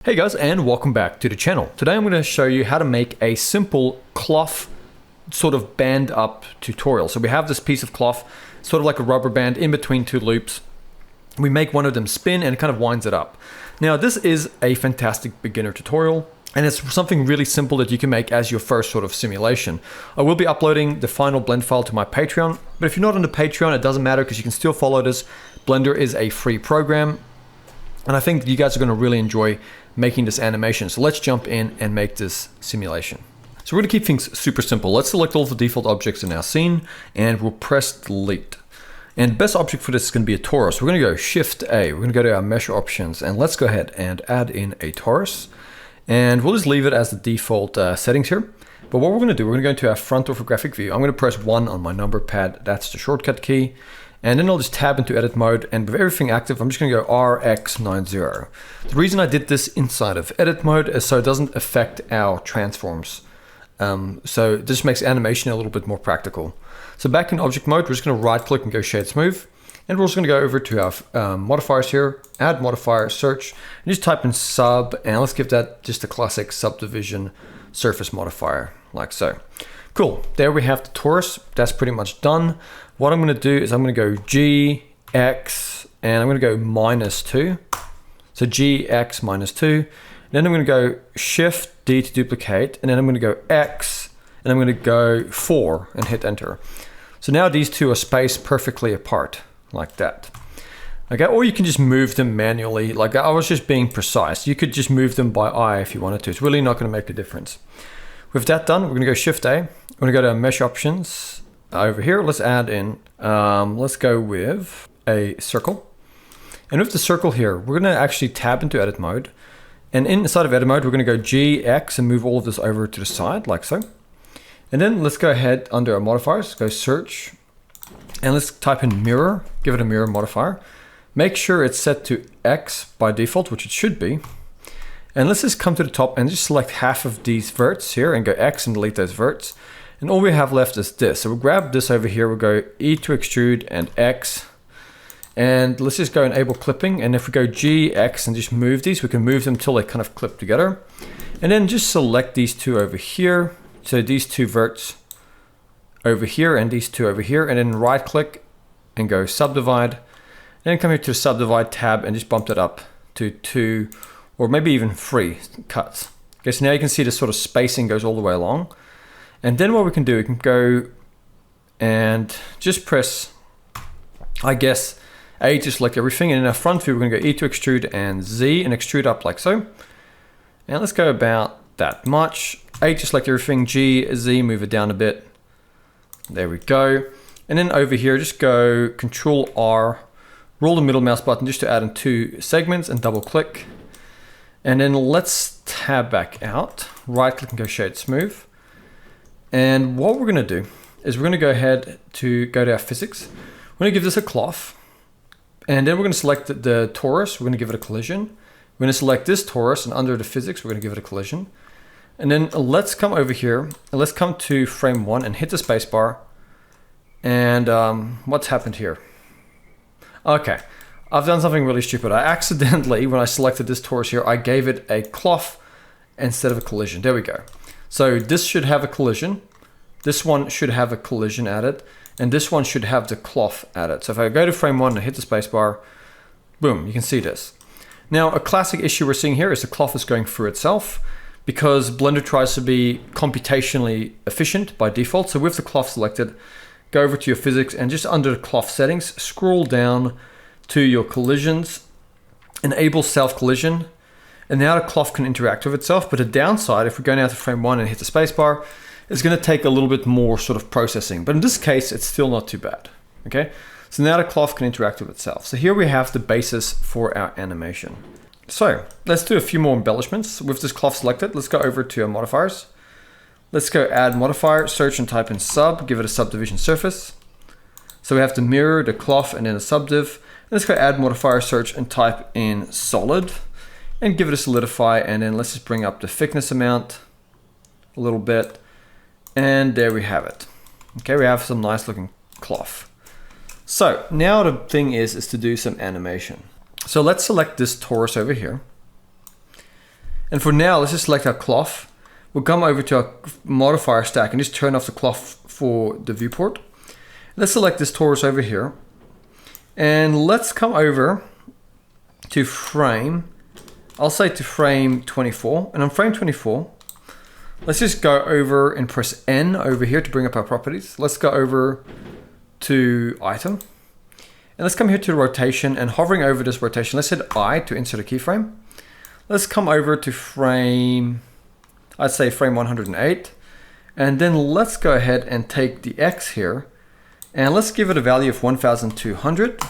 Hey guys, and welcome back to the channel. Today I'm going to show you how to make a simple cloth sort of band up tutorial. So we have this piece of cloth, sort of like a rubber band in between two loops. We make one of them spin and it kind of winds it up. Now this is a fantastic beginner tutorial and it's something really simple that you can make as your first sort of simulation. I will be uploading the final blend file to my Patreon, but if you're not on the Patreon, it doesn't matter because you can still follow this. Blender is a free program. And I think you guys are going to really enjoy making this animation. So let's jump in and make this simulation. So we're going to keep things super simple. Let's select all of the default objects in our scene and we'll press delete. And the best object for this is going to be a torus. We're going to go Shift A. We're going to go to our mesh options and let's go ahead and add in a torus. And we'll just leave it as the default settings here. But what we're going to do, we're going to go into our front orthographic view. I'm going to press 1 on my number pad. That's the shortcut key. And then I'll just tab into edit mode, and with everything active, I'm just gonna go RX90. The reason I did this inside of edit mode is so it doesn't affect our transforms. So this makes animation a little bit more practical. So back in object mode, we're just gonna right click and go shade smooth. And we're also gonna go over to our modifiers here, add modifier, search, and just type in sub, and let's give that just a classic subdivision surface modifier, like so. Cool, there we have the torus. That's pretty much done. What I'm going to do is I'm going to go G, X, and I'm going to go -2. So G, X, -2. Then I'm going to go Shift D to duplicate, and then I'm going to go X, and I'm going to go 4 and hit enter. So now these two are spaced perfectly apart, like that. Okay, or you can just move them manually. Like I was just being precise. You could just move them by eye if you wanted to. It's really not going to make a difference. With that done, we're going to go Shift A. We're going to go to our mesh options. Over here, let's add in, let's go with a circle. And with the circle here, we're going to actually tab into edit mode. And inside of edit mode, we're going to go G, X, and move all of this over to the side, like so. And then let's go ahead under our modifiers, go search, and let's type in mirror, give it a mirror modifier. Make sure it's set to X by default, which it should be. And let's just come to the top and just select half of these verts here and go X and delete those verts. And all we have left is this. So we'll grab this over here, we'll go E to extrude and X. And let's just go enable clipping. And if we go G, X and just move these, we can move them till they kind of clip together. And then just select these two over here. So these two verts over here and these two over here. And then right click and go subdivide. And then come here to the subdivide tab and just bump that up to 2 or maybe even 3 cuts. Okay, so now you can see the sort of spacing goes all the way along. And then what we can do, we can go and just press, I guess, A to select everything. And in our front view, we're going to go E to extrude and Z and extrude up like so. And let's go about that much. A to select everything, G, Z, move it down a bit. There we go. And then over here, just go Control R, roll the middle mouse button just to add in 2 segments and double click. And then let's tab back out, right click and go shade smooth. And what we're going to do is we're going to go ahead to go to our physics. We're going to give this a cloth. And then we're going to select the torus. We're going to give it a collision. We're going to select this torus, and under the physics, we're going to give it a collision. And then let's come over here and let's come to frame 1 and hit the space bar. And what's happened here? Okay, I've done something really stupid. I accidentally, when I selected this torus here, I gave it a cloth instead of a collision. There we go. So this should have a collision, this one should have a collision added, and this one should have the cloth added. So if I go to frame 1 and hit the spacebar, boom, you can see this. Now a classic issue we're seeing here is the cloth is going through itself because Blender tries to be computationally efficient by default. So with the cloth selected, go over to your physics and just under the cloth settings, scroll down to your collisions, enable self collision. And now the cloth can interact with itself, but the downside, if we go now to frame 1 and hit the spacebar, it's going to take a little bit more sort of processing. But in this case, it's still not too bad. Okay, so now the cloth can interact with itself. So here we have the basis for our animation. So let's do a few more embellishments. With this cloth selected, let's go over to our modifiers. Let's go add modifier, search and type in sub, give it a subdivision surface. So we have the mirror, the cloth, and then a subdiv. Let's go add modifier, search and type in solid. And give it a solidify, and then let's just bring up the thickness amount a little bit. And there we have it. Okay, we have some nice looking cloth. So now the thing is to do some animation. So let's select this torus over here. And for now, let's just select our cloth. We'll come over to our modifier stack and just turn off the cloth for the viewport. Let's select this torus over here. And let's come over to frame. I'll say to frame 24. And on frame 24, let's just go over and press N over here to bring up our properties. Let's go over to item. And let's come here to rotation, and hovering over this rotation, let's hit I to insert a keyframe. Let's come over to frame, I'd say frame 108. And then let's go ahead and take the X here, and let's give it a value of 1200.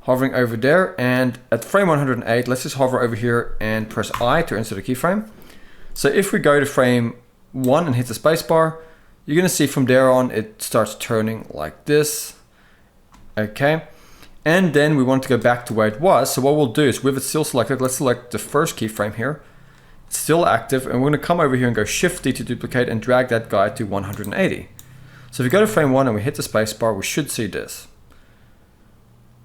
Hovering over there, and at frame 108, let's just hover over here and press I to insert a keyframe. So if we go to frame 1 and hit the spacebar, you're going to see from there on it starts turning like this. Okay, and then we want to go back to where it was. So what we'll do is, with it still selected, let's select the first keyframe here. It's still active, and we're going to come over here and go Shift D to duplicate and drag that guy to 180. So if we go to frame 1 and we hit the spacebar, we should see this.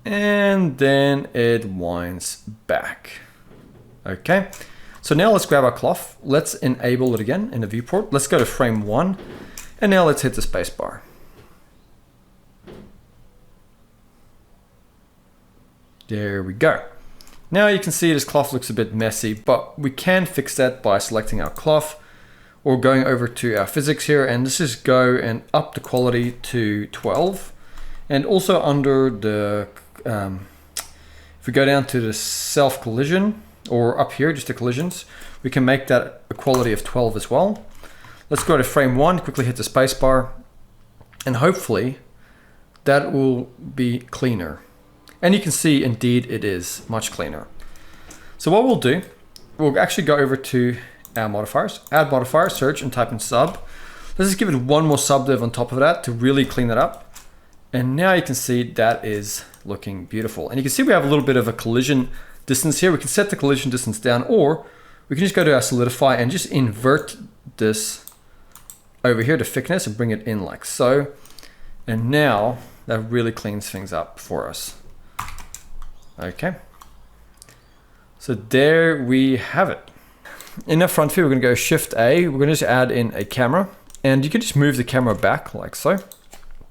And then it winds back. Okay, so now let's grab our cloth. Let's enable it again in the viewport. Let's go to frame 1, and now let's hit the spacebar. There we go. Now you can see this cloth looks a bit messy, but we can fix that by selecting our cloth or going over to our physics here, and let's just go and up the quality to 12. And also under the, if we go down to the self collision, or up here, just the collisions, we can make that a quality of 12 as well. Let's go to frame 1, quickly hit the spacebar, and hopefully that will be cleaner. And you can see, indeed, it is much cleaner. So what we'll do, we'll actually go over to our modifiers, add modifier, search, and type in sub. Let's just give it one more subdiv on top of that to really clean it up. And now you can see that is looking beautiful. And you can see we have a little bit of a collision distance here. We can set the collision distance down, or we can just go to our solidify and just invert this over here to thickness and bring it in like so. And now that really cleans things up for us. Okay, so there we have it. In our front view, we're going to go Shift A. We're going to just add in a camera, and you can just move the camera back like so.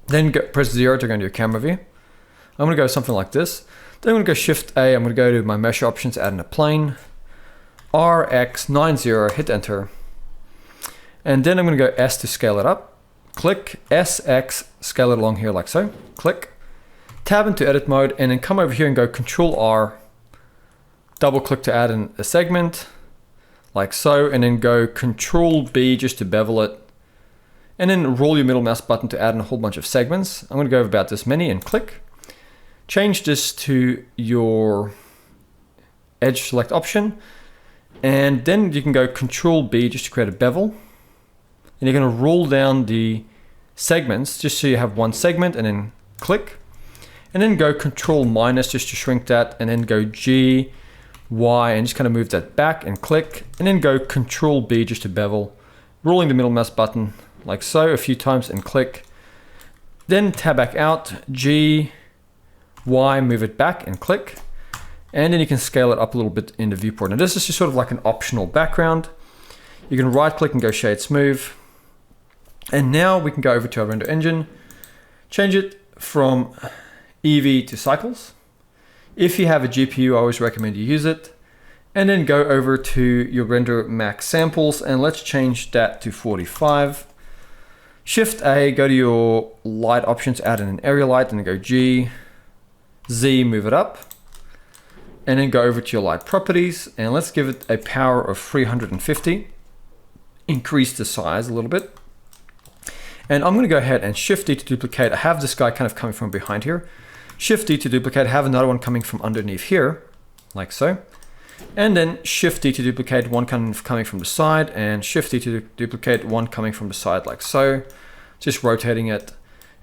Then press 0 to go into your camera view. I'm going to go something like this. Then I'm going to go Shift A. I'm going to go to my mesh options, add in a plane, RX90, hit enter. And then I'm going to go S to scale it up. Click SX, scale it along here like so. Click. Tab into edit mode, and then come over here and go Control R, double click to add in a segment like so, and then go Control B just to bevel it, and then roll your middle mouse button to add in a whole bunch of segments. I'm going to go about this many and click. Change this to your edge select option, and then you can go Control B just to create a bevel, and you're going to roll down the segments just so you have one segment, and then click. And then go Control minus just to shrink that, and then go G, Y, and just kind of move that back and click, and then go Control B just to bevel, rolling the middle mouse button like so a few times and click. Then tab back out, G, Y, move it back and click, and then you can scale it up a little bit in the viewport. Now this is just sort of like an optional background. You can right click and go Shade Smooth. And now we can go over to our render engine, change it from EV to cycles. If you have a GPU, I always recommend you use it. And then go over to your render max samples, and let's change that to 45. Shift A, go to your light options, add in an area light, and then go G, Z, move it up. And then go over to your light properties, and let's give it a power of 350. Increase the size a little bit. And I'm going to go ahead and Shift D to duplicate. I have this guy kind of coming from behind here. Shift D to duplicate, have another one coming from underneath here, like so. And then Shift D to duplicate one kind of coming from the side, and Shift D to duplicate one coming from the side, like so. Just rotating it.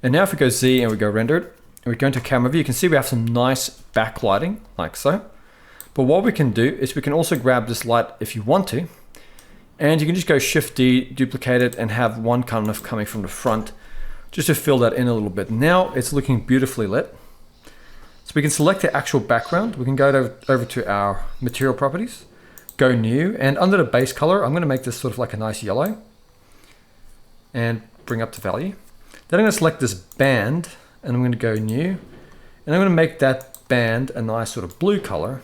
And now if we go Z and we go rendered, and we go into camera view, you can see we have some nice backlighting, like so. But what we can do is we can also grab this light if you want to, and you can just go Shift D, duplicate it, and have one kind of coming from the front, just to fill that in a little bit. Now it's looking beautifully lit. So we can select the actual background. We can go over to our material properties, go new, and under the base color, I'm gonna make this sort of like a nice yellow and bring up the value. Then I'm gonna select this band and I'm gonna go new, and I'm gonna make that band a nice sort of blue color.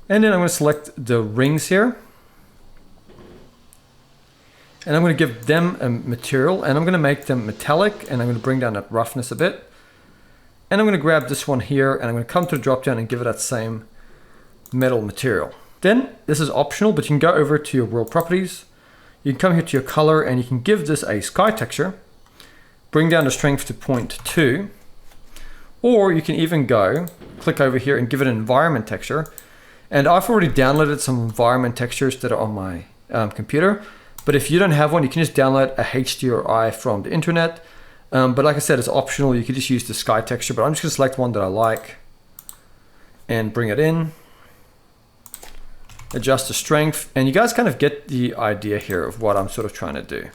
And then I'm gonna select the rings here, and I'm gonna give them a material, and I'm gonna make them metallic, and I'm gonna bring down that roughness a bit. And I'm going to grab this one here, and I'm going to come to the drop down and give it that same metal material. Then this is optional, but you can go over to your world properties. You can come here to your color, and you can give this a sky texture. Bring down the strength to 0.2. Or you can even go, click over here and give it an environment texture. And I've already downloaded some environment textures that are on my computer. But if you don't have one, you can just download a HDRI from the internet. But like I said, it's optional. You can just use the sky texture, but I'm just gonna select one that I like and bring it in, adjust the strength, and you guys kind of get the idea here of what I'm sort of trying to do.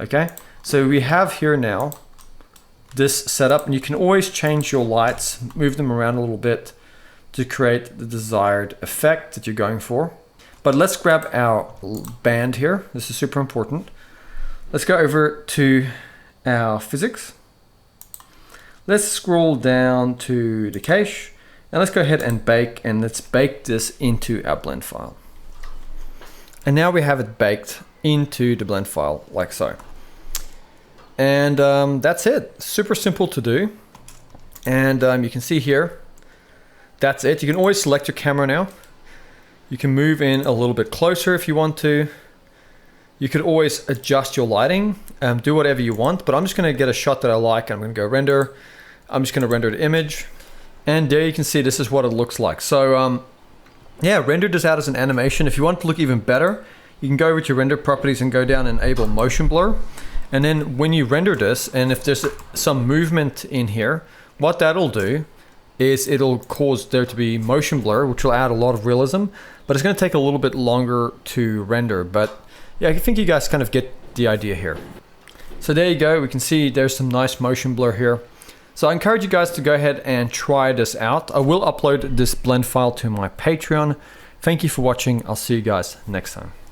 Okay, so we have here now this setup, and you can always change your lights, move them around a little bit to create the desired effect that you're going for. But let's grab our band here. This is super important. Let's go over to our physics. Let's scroll down to the cache, and let's go ahead and bake, and let's bake this into our blend file. And now we have it baked into the blend file like so. And that's it. Super simple to do. And you can see here, that's it. You can always select your camera now. You can move in a little bit closer if you want to. You could always adjust your lighting, do whatever you want, but I'm just gonna get a shot that I like. I'm gonna go render. I'm just gonna render the image. And there you can see this is what it looks like. So yeah, render this out as an animation. If you want it to look even better, you can go over to your render properties and go down and enable motion blur. And then when you render this, and if there's some movement in here, what that'll do is it'll cause there to be motion blur, which will add a lot of realism, but it's gonna take a little bit longer to render. But yeah, I think you guys kind of get the idea here. So there you go. We can see there's some nice motion blur here. So I encourage you guys to go ahead and try this out. I will upload this blend file to my Patreon. Thank you for watching. I'll see you guys next time.